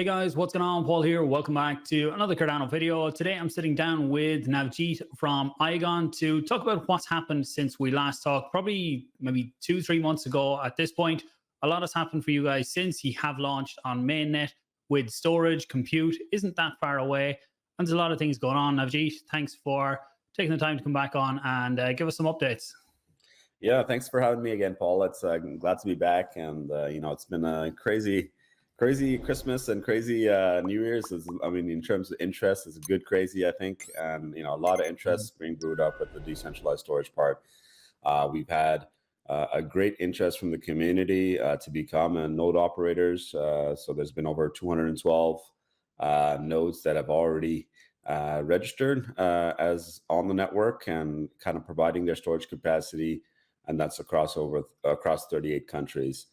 Hey guys, what's going on? Paul here. Welcome back to another Cardano video. Today I'm sitting down with Navjit from IAGON to talk about what's happened since we last talked, probably maybe 2-3 months ago at this point. A lot has happened for you guys since you have launched on mainnet with storage, compute isn't that far away. And there's a lot of things going on. Navjit, thanks for taking the time to come back on and give us some updates. Yeah, thanks for having me again, Paul. It's glad to be back, and it's been a crazy Christmas and crazy New Year's. In terms of interest, it's a good crazy, I think, and a lot of interest being brewed up with the decentralized storage part. We've had a great interest from the community to become node operators. So there's been over 212 nodes that have already registered as on the network and kind of providing their storage capacity, and that's across 38 countries.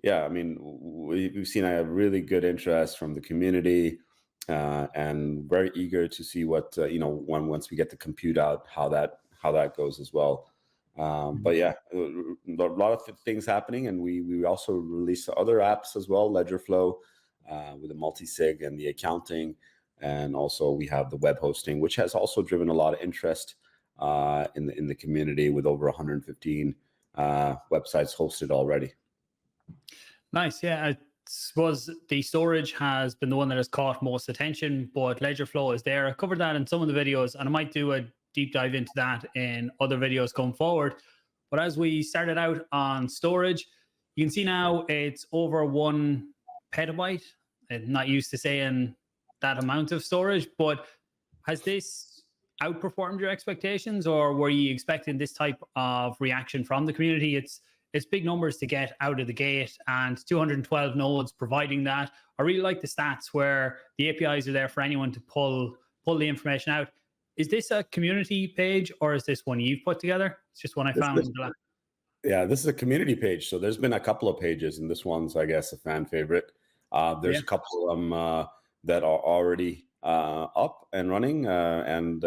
Yeah, we've seen a really good interest from the community, and very eager to see what once we get the compute out, how that goes as well. But yeah, a lot of things happening, and we also released other apps as well, LedgerFlow with the multi-sig and the accounting, and also we have the web hosting, which has also driven a lot of interest in the community, with over 115 websites hosted already. Nice. Yeah, I suppose the storage has been the one that has caught most attention, but LedgerFlow is there. I covered that in some of the videos, and I might do a deep dive into that in other videos going forward. But as we started out on storage, you can see now it's over 1 petabyte. I'm not used to saying that amount of storage, but has this outperformed your expectations, or were you expecting this type of reaction from the community? It's big numbers to get out of the gate, and 212 nodes providing that. I really like the stats where the APIs are there for anyone to pull the information out. Is this a community page, or is this one you've put together? It's just one I found. Yeah, this is a community page. So there's been a couple of pages, and this one's, I guess, a fan favorite. There's a couple of them that are already up and running, and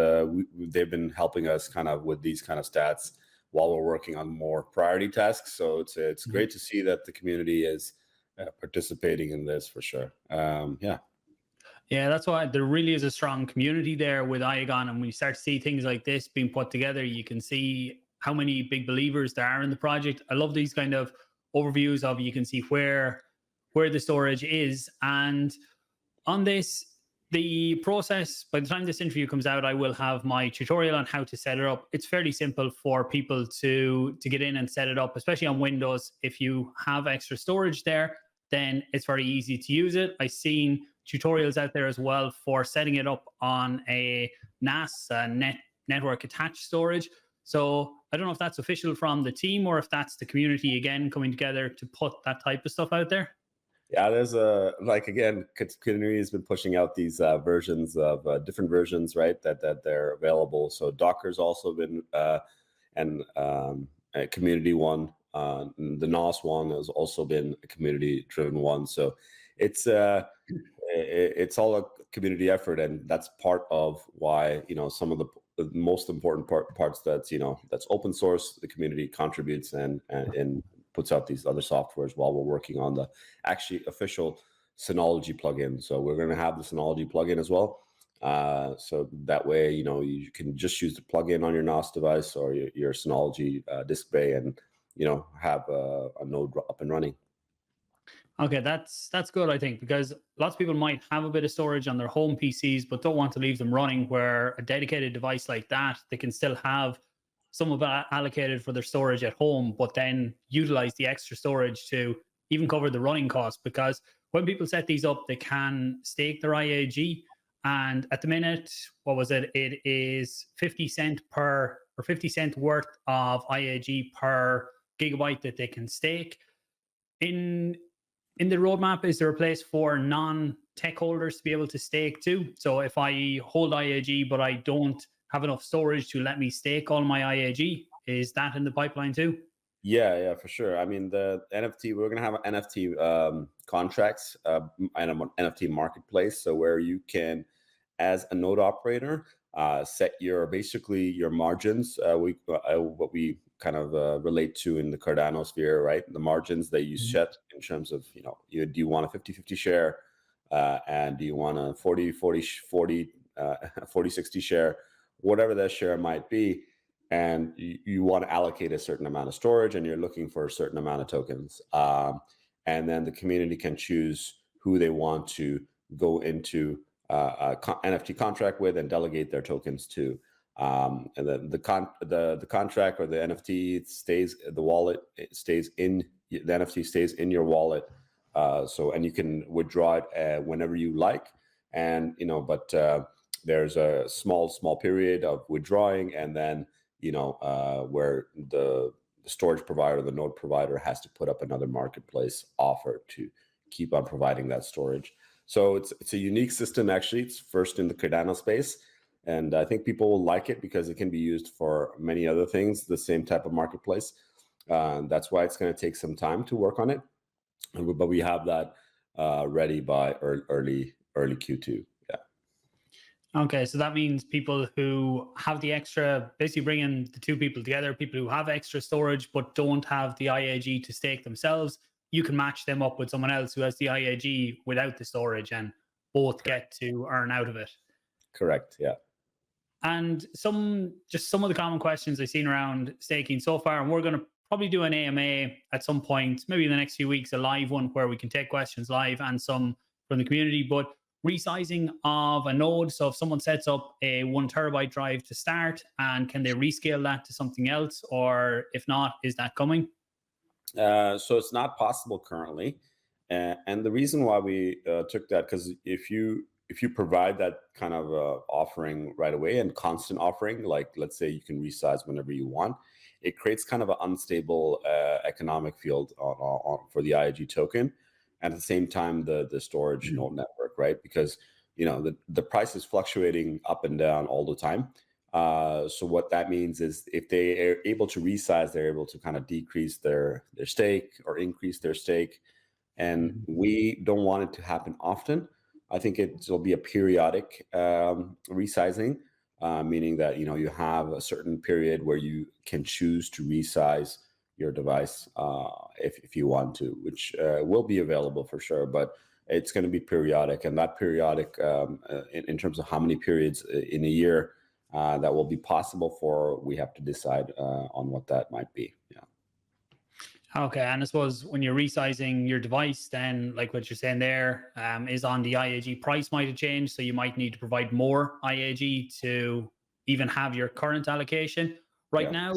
they've been helping us kind of with these kind of stats while we're working on more priority tasks. So it's great to see that the community is participating in this for sure. Yeah, that's why there really is a strong community there with IAGON, and when you start to see things like this being put together, you can see how many big believers there are in the project. I love these kind of overviews of, you can see where the storage is. And on this, the process, by the time this interview comes out, I will have my tutorial on how to set it up. It's fairly simple for people to get in and set it up, especially on Windows. If you have extra storage there, then it's very easy to use it. I've seen tutorials out there as well for setting it up on a NAS, network attached storage. So I don't know if that's official from the team, or if that's the community again coming together to put that type of stuff out there. Yeah, there's community has been pushing out these versions of different versions, right? That they're available. So Docker's also been and a community one. The NOS one has also been a community-driven one. So it's all a community effort, and that's part of why some of the most important parts that's open source. The community contributes and puts out these other softwares while we're working on the actually official Synology plugin. So we're going to have the Synology plugin as well. So that way, you can just use the plugin on your NOS device or your Synology disk bay, and have a node up and running. Okay, that's good, I think, because lots of people might have a bit of storage on their home PCs, but don't want to leave them running, where a dedicated device like that, they can still have some of it allocated for their storage at home, but then utilize the extra storage to even cover the running costs. Because when people set these up, they can stake their IAG, and at the minute, what was it? It is 50 cent worth of IAG per gigabyte that they can stake. In the roadmap, is there a place for non-tech holders to be able to stake too? So if I hold IAG, but I don't have enough storage to let me stake all my IAG, is that in the pipeline too? Yeah, for sure. I mean, the NFT, we're going to have NFT contracts and an NFT marketplace. So where you can, as a node operator, set basically your margins. What we kind of relate to in the Cardano sphere, right? The margins that you set in terms of, do you want a 50-50 share, and do you want a 40-60 share, whatever that share might be, and you want to allocate a certain amount of storage, and you're looking for a certain amount of tokens, and then the community can choose who they want to go into NFT contract with and delegate their tokens to. And then the contract or the NFT stays, the wallet, it stays in, the NFT stays in your wallet. And you can withdraw it whenever you like. And, but there's a small period of withdrawing, and then, where the storage provider, the node provider, has to put up another marketplace offer to keep on providing that storage. So it's a unique system, actually. It's first in the Cardano space. And I think people will like it because it can be used for many other things, the same type of marketplace. That's why it's going to take some time to work on it. But we have that ready by early Q2. Yeah. Okay, so that means people who have the extra, basically bringing the two people together, people who have extra storage but don't have the IAG to stake themselves, you can match them up with someone else who has the IAG without the storage, and both get to earn out of it. Correct, yeah. And some of the common questions I've seen around staking so far, and we're going to probably do an AMA at some point, maybe in the next few weeks, a live one where we can take questions live and some from the community. But resizing of a node, so if someone sets up a 1 terabyte drive to start, and can they rescale that to something else, or if not, is that coming? So it's not possible currently, and the reason why we took that, because if you provide that kind of offering right away and constant offering, like let's say you can resize whenever you want, it creates kind of an unstable economic field for the IAG token, and at the same time the storage node network, right? Because the price is fluctuating up and down all the time. So what that means is if they are able to resize, they're able to kind of decrease their stake or increase their stake, and we don't want it to happen often. I think it'll be a periodic resizing, meaning that you have a certain period where you can choose to resize your device if you want to, which will be available for sure, but it's going to be periodic, and that periodic in terms of how many periods in a year that will be possible for, we have to decide on what that might be. Yeah. Okay, and I suppose when you're resizing your device, then like what you're saying there is on the IAG price might have changed, so you might need to provide more IAG to even have your current allocation. Right now,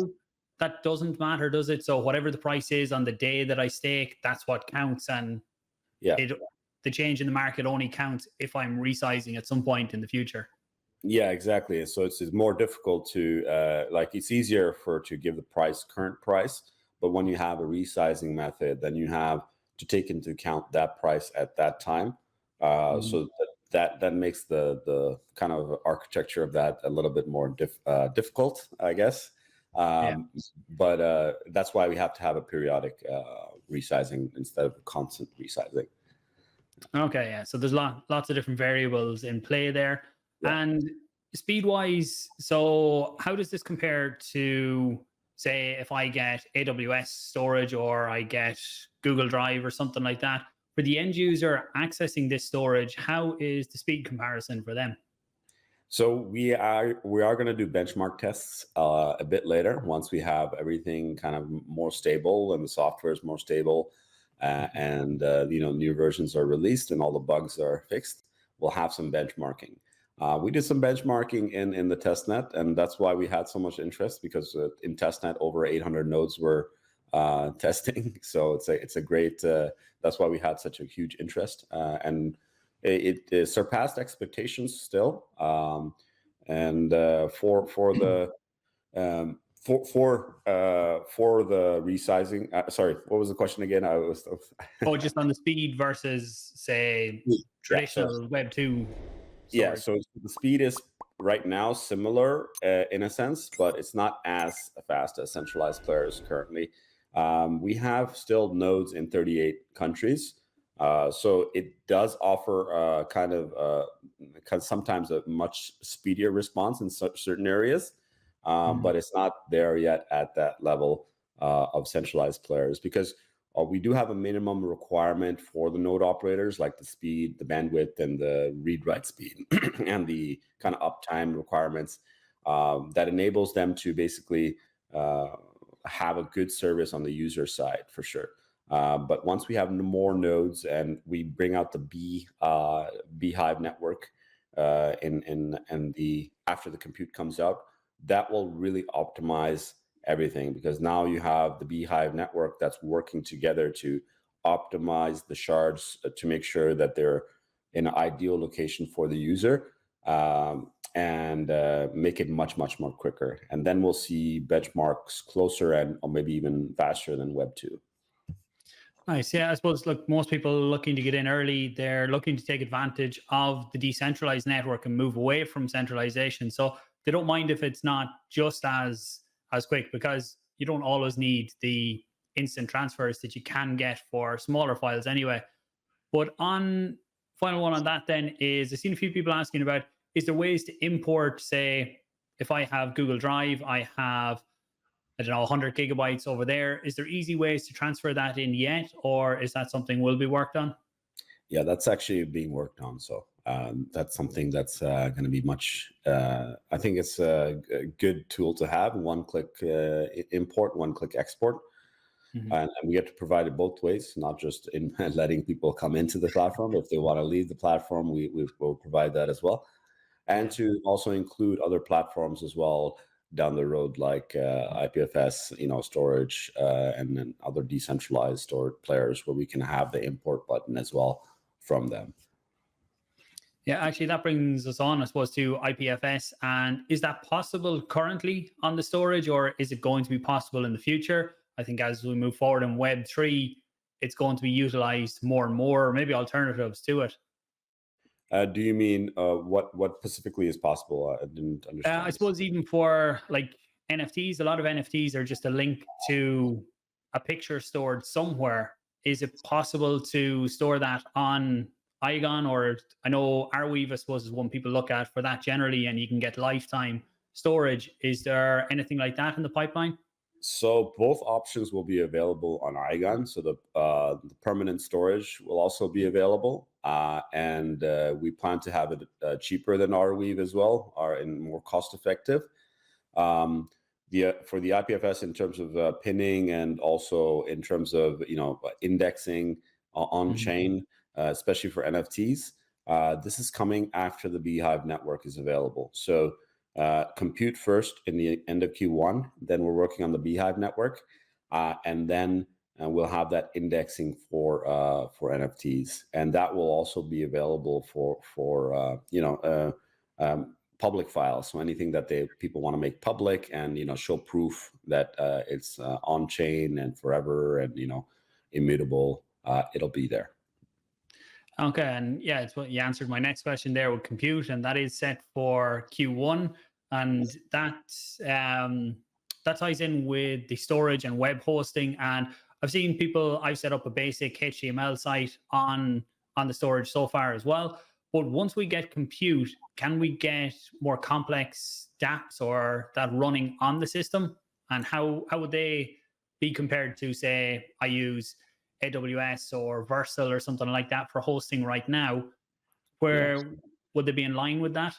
that doesn't matter, does it? So whatever the price is on the day that I stake, that's what counts, and the change in the market only counts if I'm resizing at some point in the future. Yeah, exactly. So it's more difficult to it's easier to give the current price. But when you have a resizing method, then you have to take into account that price at that time. So that makes the kind of architecture of that a little bit more difficult, I guess. But that's why we have to have a periodic resizing instead of a constant resizing. Okay, yeah. So there's lots of different variables in play there. Yeah. And speed-wise, so how does this compare to, say, if I get AWS storage or I get Google Drive or something like that? For the end user accessing this storage, how is the speed comparison for them? So we are going to do benchmark tests a bit later, once we have everything kind of more stable and the software is more stable, and new versions are released and all the bugs are fixed. We'll have some benchmarking. We did some benchmarking in the testnet, and that's why we had so much interest, because in testnet over 800 nodes were testing. So it's a great. That's why we had such a huge interest, and it surpassed expectations still. And for the resizing. Sorry, what was the question again? I was. Just on the speed versus, say, traditional Web 2. Yeah, so the speed is right now similar in a sense, but it's not as fast as centralized players currently. We have still nodes in 38 countries, so it does offer kind of sometimes a much speedier response in certain areas. but it's not there yet at that level of centralized players, because we do have a minimum requirement for the node operators, like the speed, the bandwidth, and the read-write speed, and the kind of uptime requirements that enables them to basically have a good service on the user side, for sure. But once we have more nodes and we bring out the Beehive network and the after the compute comes out, that will really optimize everything, because now you have the Beehive network that's working together to optimize the shards to make sure that they're in an ideal location for the user, and make it much more quicker. And then we'll see benchmarks closer and or maybe even faster than Web 2. Nice. Yeah, I suppose, look, most people looking to get in early, they're looking to take advantage of the decentralized network and move away from centralization. So they don't mind if it's not just as quick, because you don't always need the instant transfers that you can get for smaller files anyway. But on final one on that then is, I've seen a few people asking about, is there ways to import, say, if I have Google Drive, I have, I don't know, 100 gigabytes over there. Is there easy ways to transfer that in yet, or is that something will be worked on? Yeah, that's actually being worked on. So that's something that's going to be much, I think it's a good tool to have. One-click import, one-click export. And we get to provide it both ways, not just in letting people come into the platform. If they want to leave the platform, we will provide that as well. And to also include other platforms as well down the road, like IPFS, storage, and then other decentralized storage players, where we can have the import button as well from them. Yeah, actually, that brings us on, I suppose, to IPFS. And is that possible currently on the storage, or is it going to be possible in the future? I think as we move forward in Web 3, it's going to be utilized more and more, maybe alternatives to it. Do you mean what specifically is possible? I didn't understand. I suppose even for like NFTs, a lot of NFTs are just a link to a picture stored somewhere. Is it possible to store that on IAGON? Or I know Arweave, I suppose, is one people look at for that generally, and you can get lifetime storage. Is there anything like that in the pipeline? So both options will be available on IAGON. So the permanent storage will also be available, and we plan to have it cheaper than Arweave as well, and more cost effective. For the IPFS, in terms of pinning, and also in terms of indexing on chain, especially for NFTs, this is coming after the Beehive network is available. So compute first in the end of Q1, then we're working on the Beehive network, and then we'll have that indexing for NFTs, and that will also be available for public files. So anything that people want to make public and show proof that it's on chain and forever and immutable, it'll be there. Okay, and yeah, it's what you answered my next question there with compute, and that is set for Q1, and that ties in with the storage and web hosting. And I've set up a basic HTML site on the storage so far as well. But once we get compute, can we get more complex dApps or that running on the system? And how would they be compared to, say, I use AWS or Versal or something like that for hosting right now? Where would they be in line with that?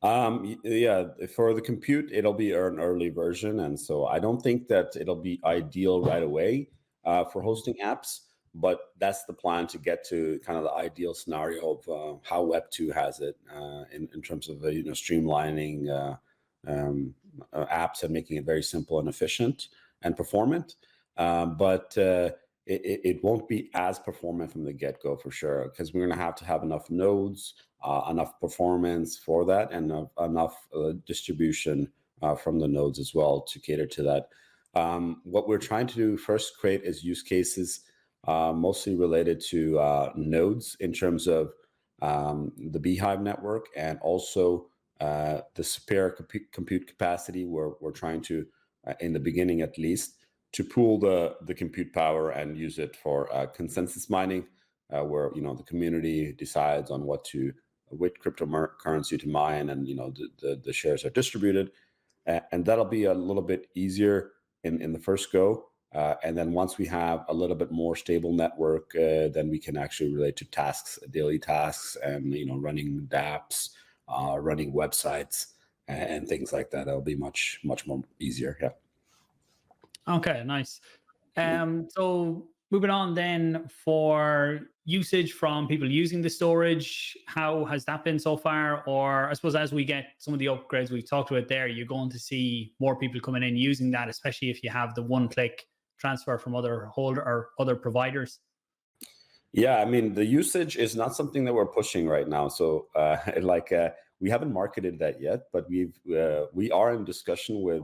Yeah, for the compute, it'll be an early version, and so I don't think that it'll be ideal right away for hosting apps. But that's the plan, to get to kind of the ideal scenario of how Web 2 has it in terms of streamlining apps and making it very simple and efficient and performant. But it won't be as performant from the get-go, for sure, because we're going to have enough nodes, enough performance for that, and enough distribution from the nodes as well to cater to that. What we're trying to do first create is use cases mostly related to nodes, in terms of the Beehive network, and also the spare compute capacity, where we're trying to, in the beginning at least, to pool the compute power and use it for consensus mining, where the community decides on which cryptocurrency to mine, and the shares are distributed. And that'll be a little bit easier in the first go. And then once we have a little bit more stable network, then we can actually relate to tasks, daily tasks, and running dApps, running websites, and things like that. It'll be much more easier. Yeah. Okay, nice. So moving on then, for usage from people using the storage, how has that been so far? Or I suppose as we get some of the upgrades we've talked about there, you're going to see more people coming in using that, especially if you have the one-click transfer from other holder or other providers. Yeah, I mean, the usage is not something that we're pushing right now. So we haven't marketed that yet, but we are in discussion with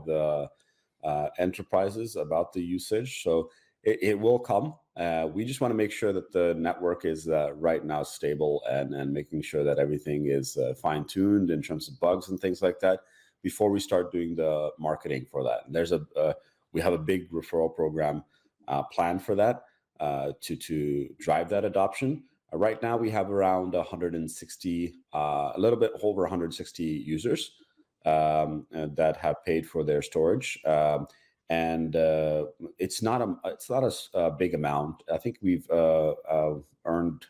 enterprises about the usage. So it will come. We just want to make sure that the network is right now stable and making sure that everything is fine-tuned in terms of bugs and things like that before we start doing the marketing for that. We have a big referral program planned for that to drive that adoption. Right now, we have around 160, a little bit over 160 users that have paid for their storage. And it's not a big amount. I think we've earned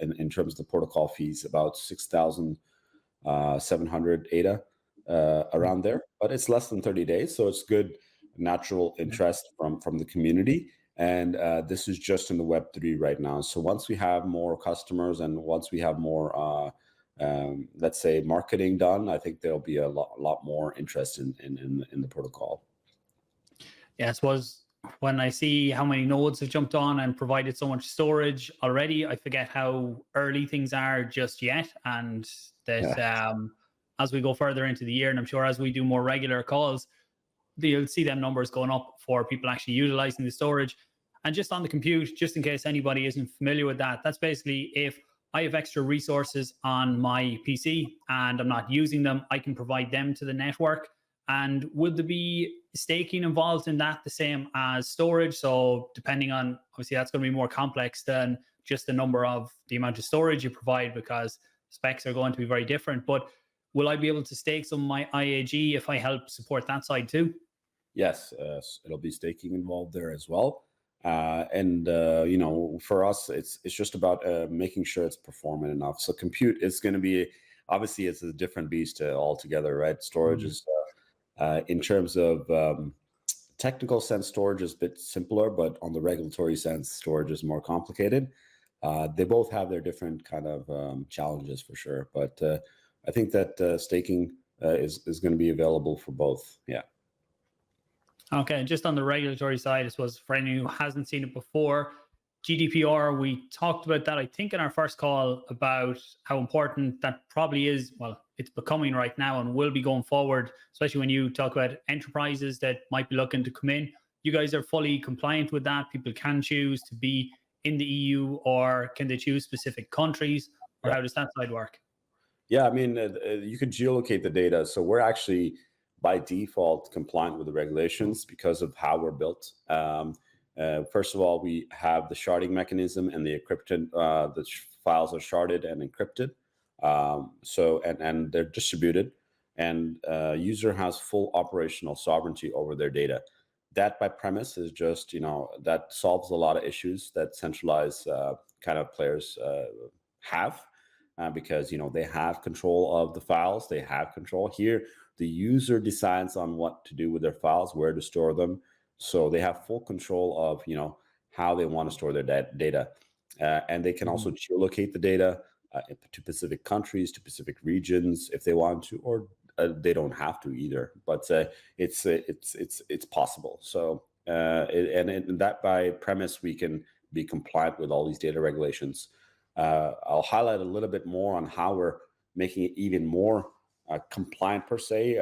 in terms of the protocol fees about 6,700 ADA around there, but it's less than 30 days, so it's good natural interest from the community. And this is just in the Web3 right now. So once we have more customers and once we have more let's say marketing done, I think there'll be a lot more interest in the protocol. Yeah, I suppose when I see how many nodes have jumped on and provided so much storage already, I forget how early things are just yet. And that as we go further into the year, and I'm sure as we do more regular calls, you'll see them numbers going up for people actually utilizing the storage. And just on the compute, just in case anybody isn't familiar with that, that's basically if I have extra resources on my PC and I'm not using them, I can provide them to the network. And would there be staking involved in that the same as storage? So depending on, obviously that's going to be more complex than just the amount of storage you provide, because specs are going to be very different. But will I be able to stake some of my IAG if I help support that side too? Yes, it'll be staking involved there as well. And for us, it's just about making sure it's performant enough. So compute is going to be, obviously it's a different beast altogether, right? Storage is, in terms of technical sense, storage is a bit simpler, but on the regulatory sense, storage is more complicated. They both have their different kind of challenges for sure. But I think that staking is going to be available for both. Yeah. Okay, just on the regulatory side, I suppose for anyone who hasn't seen it before, GDPR, we talked about that, I think, in our first call about how important that probably is. Well, it's becoming right now and will be going forward, especially when you talk about enterprises that might be looking to come in. You guys are fully compliant with that. People can choose to be in the EU, or can they choose specific countries, or how does that side work? Yeah, I mean, you could geolocate the data. So we're actually by default compliant with the regulations because of how we're built. First of all, we have the sharding mechanism and the encrypted, the files are sharded and encrypted. And they're distributed, and user has full operational sovereignty over their data. That by premise is just, that solves a lot of issues that centralized kind of players have. Because they have control of the files, they have control. Here the user decides on what to do with their files, where to store them, so they have full control of how they want to store their data, and they can also geolocate the data to specific countries, to specific regions if they want to, or they don't have to either, but it's possible. So and that by premise we can be compliant with all these data regulations. I'll highlight a little bit more on how we're making it even more compliant per se.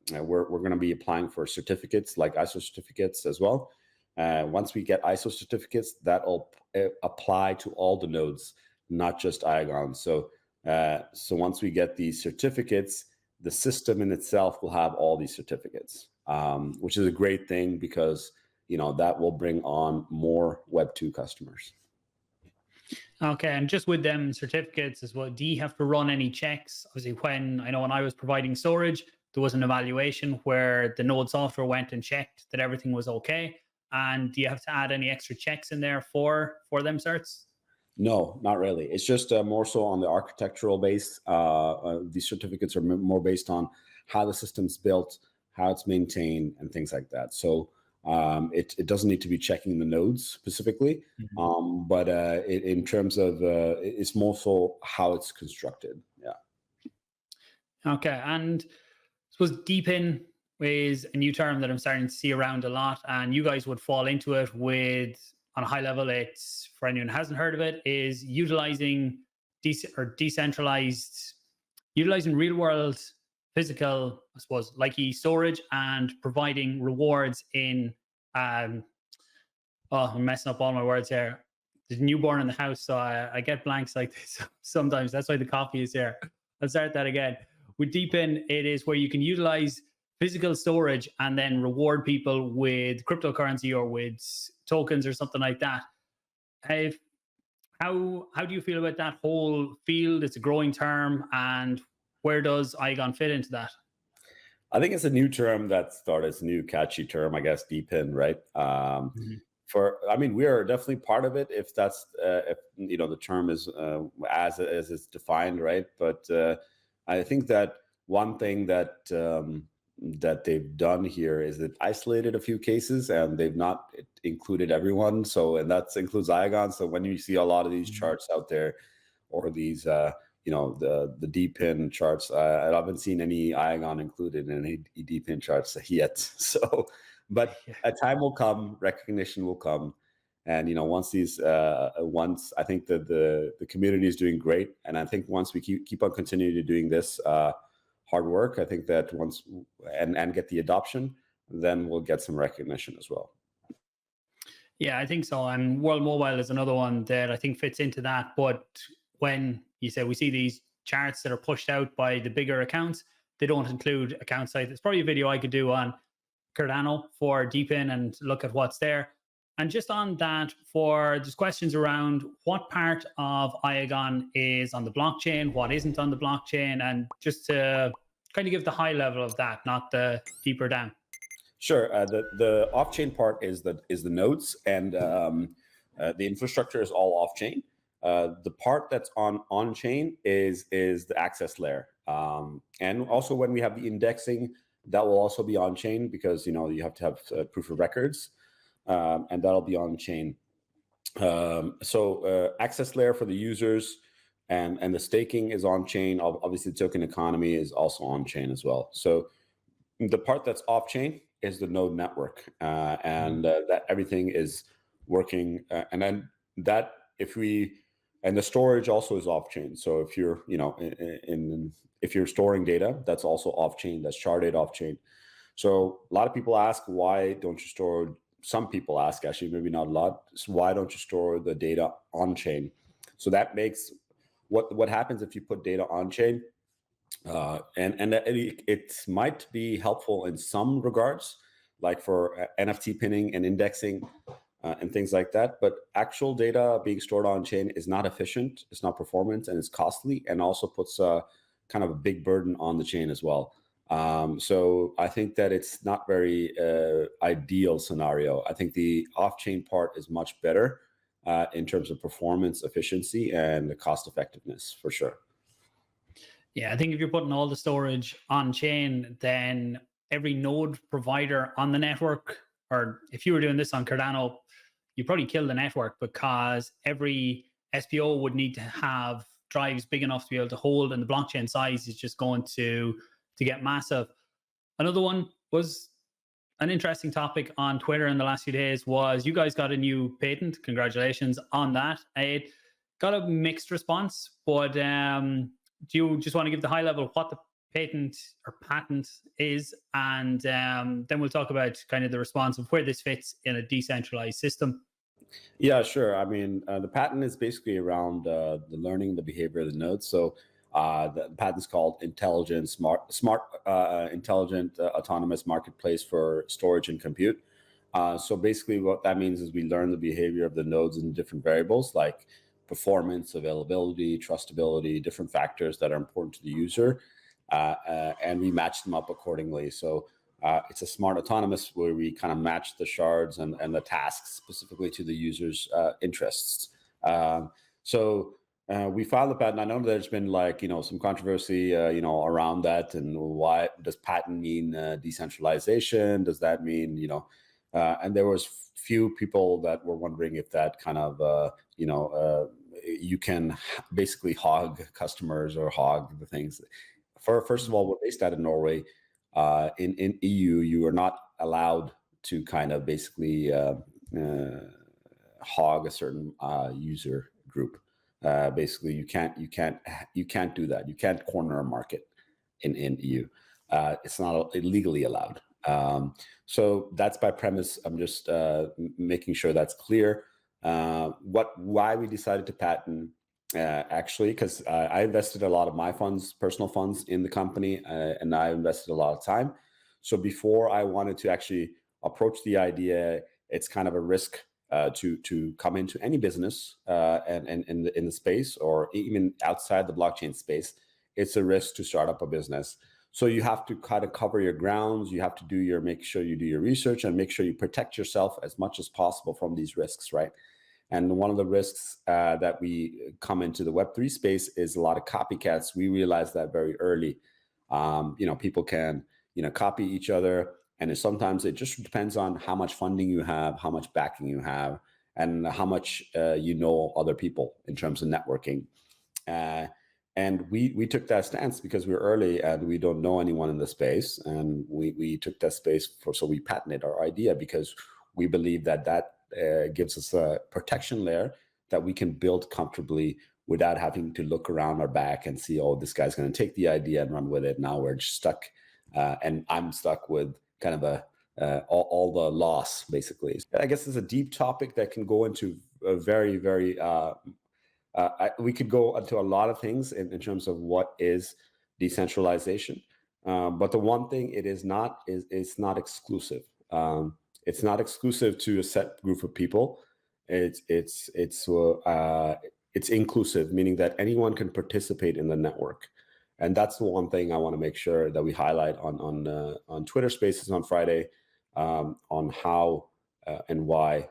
We're going to be applying for certificates like ISO certificates as well. Once we get ISO certificates, that'll apply to all the nodes, not just IAGON. So once we get these certificates, the system in itself will have all these certificates, which is a great thing because that will bring on more Web2 customers. Okay, and just with them certificates as well, do you have to run any checks? Obviously, when I was providing storage, there was an evaluation where the node software went and checked that everything was okay? And do you have to add any extra checks in there for them certs? No, not really. It's just more so on the architectural base. These certificates are more based on how the system's built, how it's maintained, and things like that. So it doesn't need to be checking the nodes specifically, but in terms of it's more so how it's constructed. Yeah. Okay, and I suppose Depin is a new term that I'm starting to see around a lot, and you guys would fall into it with, on a high level, it's, for anyone who hasn't heard of it, is utilizing decentralized, utilizing real world physical, I suppose, like storage, and providing rewards in, I'm messing up all my words here. There's a newborn in the house, so I get blanks like this sometimes. That's why the coffee is here. I'll start that again. With Depin, it is where you can utilize physical storage and then reward people with cryptocurrency or with tokens or something like that. How do you feel about that whole field? It's a growing term, and where does IAGON fit into that? I think it's a new term that started. It's a new catchy term, I guess, Depin, right? I mean, we are definitely part of it if that's if the term is as it's defined, right? But I think that one thing that that they've done here is that isolated a few cases, and they've not included everyone. So, and that includes IAGON. So when you see a lot of these charts out there, or these the Depin charts, I haven't seen any IAGON included in any Depin charts yet. So, but a time will come, recognition will come. And once once I think that the community is doing great, and I think once we keep on continuing to doing this hard work, I think that once and get the adoption, then we'll get some recognition as well. Yeah, I think so. And World Mobile is another one that I think fits into that. But when you say we see these charts that are pushed out by the bigger accounts, they don't include account size. It's probably a video I could do on Cardano for Depin and look at what's there. And just on that, there's questions around what part of IAGON is on the blockchain, what isn't on the blockchain, and just to kind of give the high level of that, not the deeper down. Sure. The off-chain part is the nodes, and the infrastructure is all off-chain. The part that's on-chain is the access layer, and also when we have the indexing, that will also be on-chain, because you have to have proof of records. And that'll be on chain. So access layer for the users, and the staking is on chain. Obviously, the token economy is also on chain as well. So the part that's off chain is the node network, and that everything is working. And then that and the storage also is off chain. So if you're if you're storing data, that's also off chain. That's sharded off chain. So a lot of people ask, why don't you store? Some people ask, actually, maybe not a lot, so why don't you store the data on chain? So that makes what happens if you put data on chain, and it might be helpful in some regards, like for NFT pinning and indexing and things like that. But actual data being stored on chain is not efficient, it's not performant, and it's costly, and also puts kind of a big burden on the chain as well. So I think that it's not very ideal scenario. I think the off-chain part is much better in terms of performance, efficiency, and the cost effectiveness, for sure. Yeah, I think if you're putting all the storage on chain, then every node provider on the network, or if you were doing this on Cardano, you probably kill the network, because every SPO would need to have drives big enough to be able to hold, and the blockchain size is just going to get massive. Another one was an interesting topic on Twitter in the last few days was you guys got a new patent. Congratulations on that. It got a mixed response, but do you just want to give the high level of what the patent is, and then we'll talk about kind of the response of where this fits in a decentralized system? Yeah, sure. I mean, the patent is basically around the learning the behavior of the nodes. So the patent's called intelligent, intelligent autonomous marketplace for storage and compute. So basically what that means is we learn the behavior of the nodes in different variables like performance, availability, trustability, different factors that are important to the user. and we match them up accordingly. So it's a smart autonomous where we kind of match the shards and the tasks specifically to the user's interests. We filed the patent. I know there's been some controversy, around that, and why does patent mean decentralization? Does that mean, and there was few people that were wondering if that kind of, you can basically hog customers or hog the things. First of all, we're based out of Norway. In EU, you are not allowed to kind of basically hog a certain user group. Basically, you can't do that. You can't corner a market in EU. It's not legally allowed. So that's by premise. I'm just making sure that's clear. Why we decided to patent, actually, because I invested a lot of my funds, personal funds, in the company, and I invested a lot of time. So before I wanted to actually approach the idea, it's kind of a risk to come into any business and in the space, or even outside the blockchain space. It's a risk to start up a business. So you have to kind of cover your grounds. You have to make sure you do your research and make sure you protect yourself as much as possible from these risks, right? And one of the risks that we come into the Web3 space is a lot of copycats. We realized that very early. People can, copy each other. And sometimes it just depends on how much funding you have, how much backing you have, and how much other people in terms of networking. And we took that stance because we were early and we don't know anyone in the space. And we took that space so we patented our idea because we believe that gives us a protection layer that we can build comfortably without having to look around our back and see, oh, this guy's going to take the idea and run with it. Now we're just stuck. And I'm stuck with kind of all the loss, basically. I guess it's a deep topic that can go into a very, very, we could go into a lot of things in terms of what is decentralization. But the one thing it is not is it's not exclusive. It's not exclusive to a set group of people. It's inclusive, meaning that anyone can participate in the network. And that's the one thing I want to make sure that we highlight on Twitter Spaces on Friday, on how and why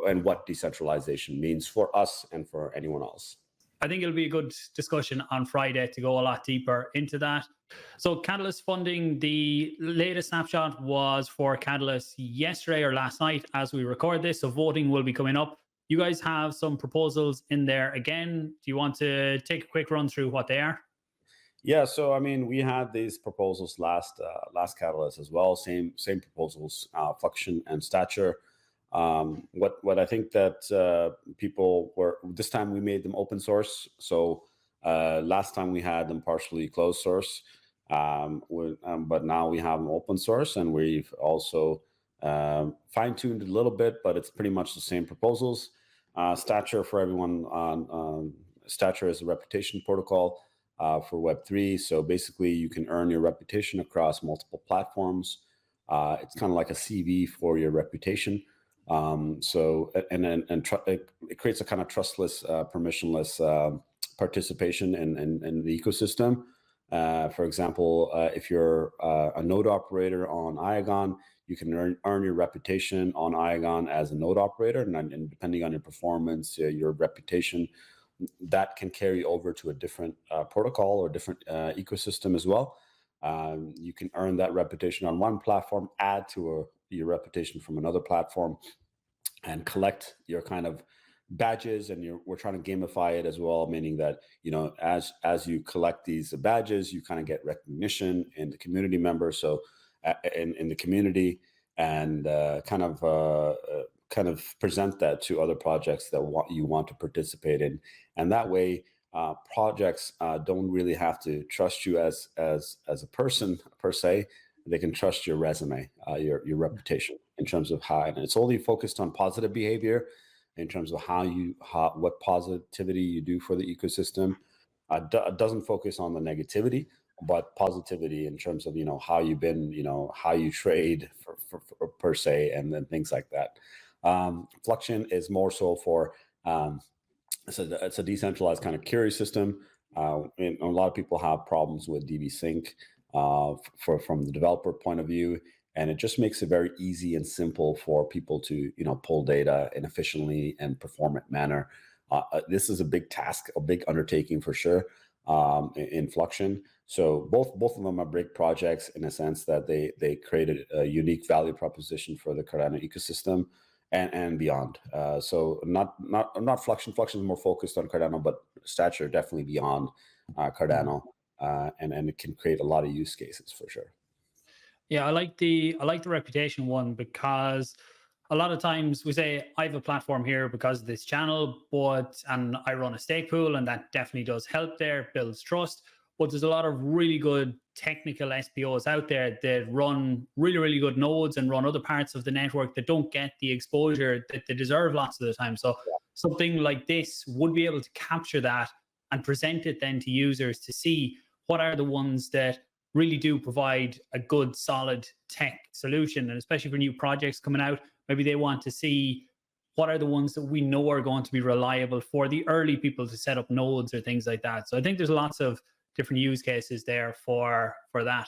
and what decentralization means for us and for anyone else. I think it'll be a good discussion on Friday to go a lot deeper into that. So Catalyst funding, the latest snapshot was for Catalyst yesterday or last night as we record this. So voting will be coming up. You guys have some proposals in there again. Do you want to take a quick run through what they are? Yeah, so I mean, we had these proposals last Catalyst as well. Same proposals, function and stature. What I think that people were, this time we made them open source. So last time we had them partially closed source, but now we have them open source, and we've also fine-tuned a little bit, but it's pretty much the same proposals. Stature for everyone. Stature is a reputation protocol for Web3. So basically, you can earn your reputation across multiple platforms. It's kind of like a CV for your reputation. It creates a kind of trustless, permissionless participation in the ecosystem. For example, if you're a node operator on IAGON, you can earn your reputation on IAGON as a node operator, and depending on your performance, your reputation, that can carry over to a different protocol or different ecosystem as well. You can earn that reputation on one platform, add to your reputation from another platform, and collect your kind of badges. And we're trying to gamify it as well, meaning that, as you collect these badges, you kind of get recognition in the community members. So in the community, and kind of present that to other projects that you want to participate in. And that way, projects don't really have to trust you as a person per se. They can trust your resume, your reputation, in terms of how, and it's only focused on positive behavior in terms of what positivity you do for the ecosystem. It doesn't focus on the negativity, but positivity in terms of, how you've been, how you trade for per se, and then things like that. Fluxion is more so for, it's a decentralized kind of query system. And a lot of people have problems with DB Sync from the developer point of view, and it just makes it very easy and simple for people to pull data in efficiently and performant manner. This is a big task, a big undertaking for sure in Fluxion. So both of them are big projects in a sense that they created a unique value proposition for the Cardano ecosystem and beyond. So not Fluxion. Fluxion is more focused on Cardano, but Stature definitely beyond Cardano, and it can create a lot of use cases for sure. Yeah, I like the reputation one, because a lot of times we say I have a platform here because of this channel, and I run a stake pool, and that definitely does help there, builds trust. But there's a lot of really good technical SPOs out there that run really, really good nodes and run other parts of the network that don't get the exposure that they deserve lots of the time. So something like this would be able to capture that and present it then to users to see what are the ones that really do provide a good, solid tech solution. And especially for new projects coming out, maybe they want to see what are the ones that we know are going to be reliable for the early people to set up nodes or things like that. So I think there's lots of different use cases there for that.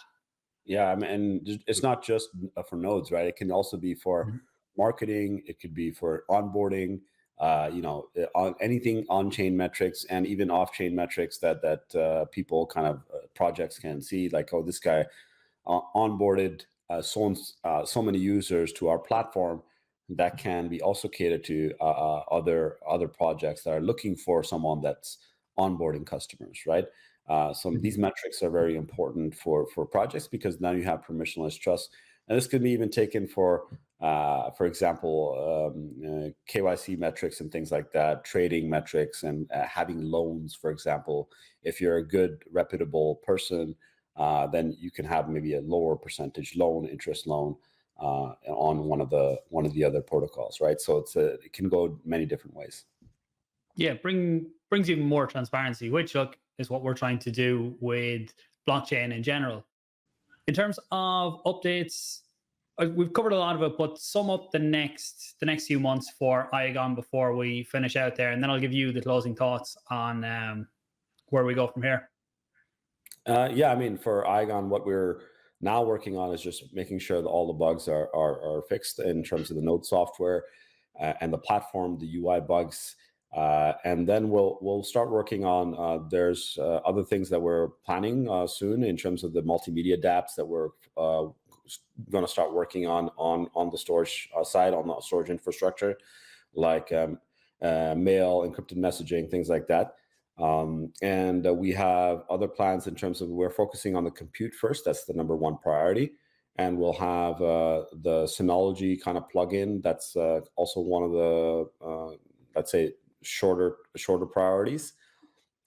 Yeah, I mean, and it's not just for nodes, right? It can also be for marketing. It could be for onboarding. On anything on-chain metrics and even off-chain metrics that people kind of projects can see, like, oh, this guy onboarded so many users to our platform. That can be also catered to other projects that are looking for someone that's onboarding customers, right? So these metrics are very important for projects, because now you have permissionless trust, and this could be even taken for example, KYC metrics and things like that, trading metrics, and having loans, for example. If you're a good, reputable person, then you can have maybe a lower percentage interest loan on one of the other protocols, right? So it can go many different ways. Yeah, brings even more transparency, which is what we're trying to do with blockchain in general. In terms of updates, we've covered a lot of it, but sum up the next few months for IAGON before we finish out there, and then I'll give you the closing thoughts on where we go from here. Yeah, I mean, for IAGON, what we're now working on is just making sure that all the bugs are fixed in terms of the node software and the platform, the UI bugs. And then we'll start working on, there's other things that we're planning soon in terms of the multimedia dApps that we're going to start working on the storage side, on the storage infrastructure, like mail, encrypted messaging, things like that. And we have other plans in terms of, we're focusing on the compute first. That's the #1 priority. And we'll have the Synology kind of plugin. That's also one of the, let's say, shorter priorities.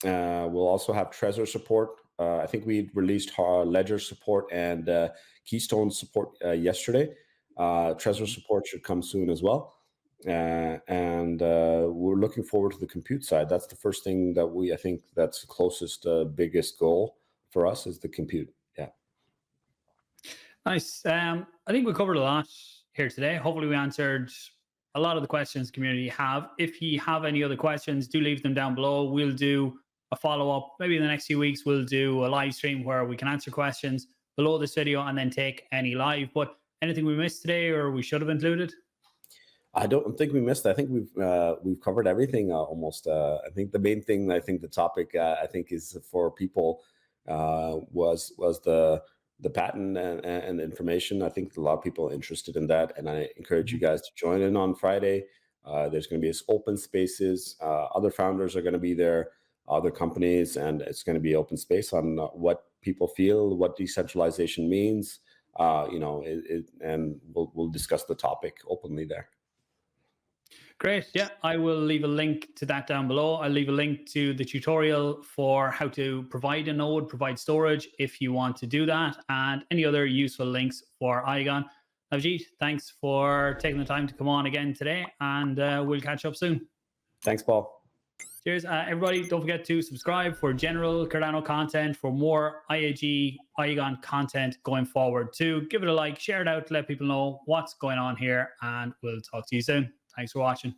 We'll also have Trezor support. I think we released Ledger support and Keystone support yesterday. Trezor support should come soon as well. And we're looking forward to the compute side. That's the first thing that I think that's the closest, biggest goal for us, is the compute. Yeah. Nice. I think we covered a lot here today. Hopefully we answered a lot of the questions the community have. If you have any other questions, do leave them down below. We'll do a follow-up. Maybe in the next few weeks, we'll do a live stream where we can answer questions below this video and then take any live. But anything we missed today or we should have included? I don't think we missed. I think we've covered everything almost. I think the main thing, the topic I think is for people was the patent and the information. I think a lot of people are interested in that, and I encourage you guys to join in on Friday. There's going to be open spaces. Other founders are going to be there, other companies, and it's going to be open space on what people feel, what decentralization means. And we'll discuss the topic openly there. Great. Yeah, I will leave a link to that down below. I'll leave a link to the tutorial for how to provide a node, provide storage if you want to do that, and any other useful links for IAGON. Navjit, thanks for taking the time to come on again today, and we'll catch up soon. Thanks, Paul. Cheers. Everybody, don't forget to subscribe for general Cardano content, for more IAG, IAGON content going forward too. Give it a like, share it out to let people know what's going on here, and we'll talk to you soon. Thanks for watching.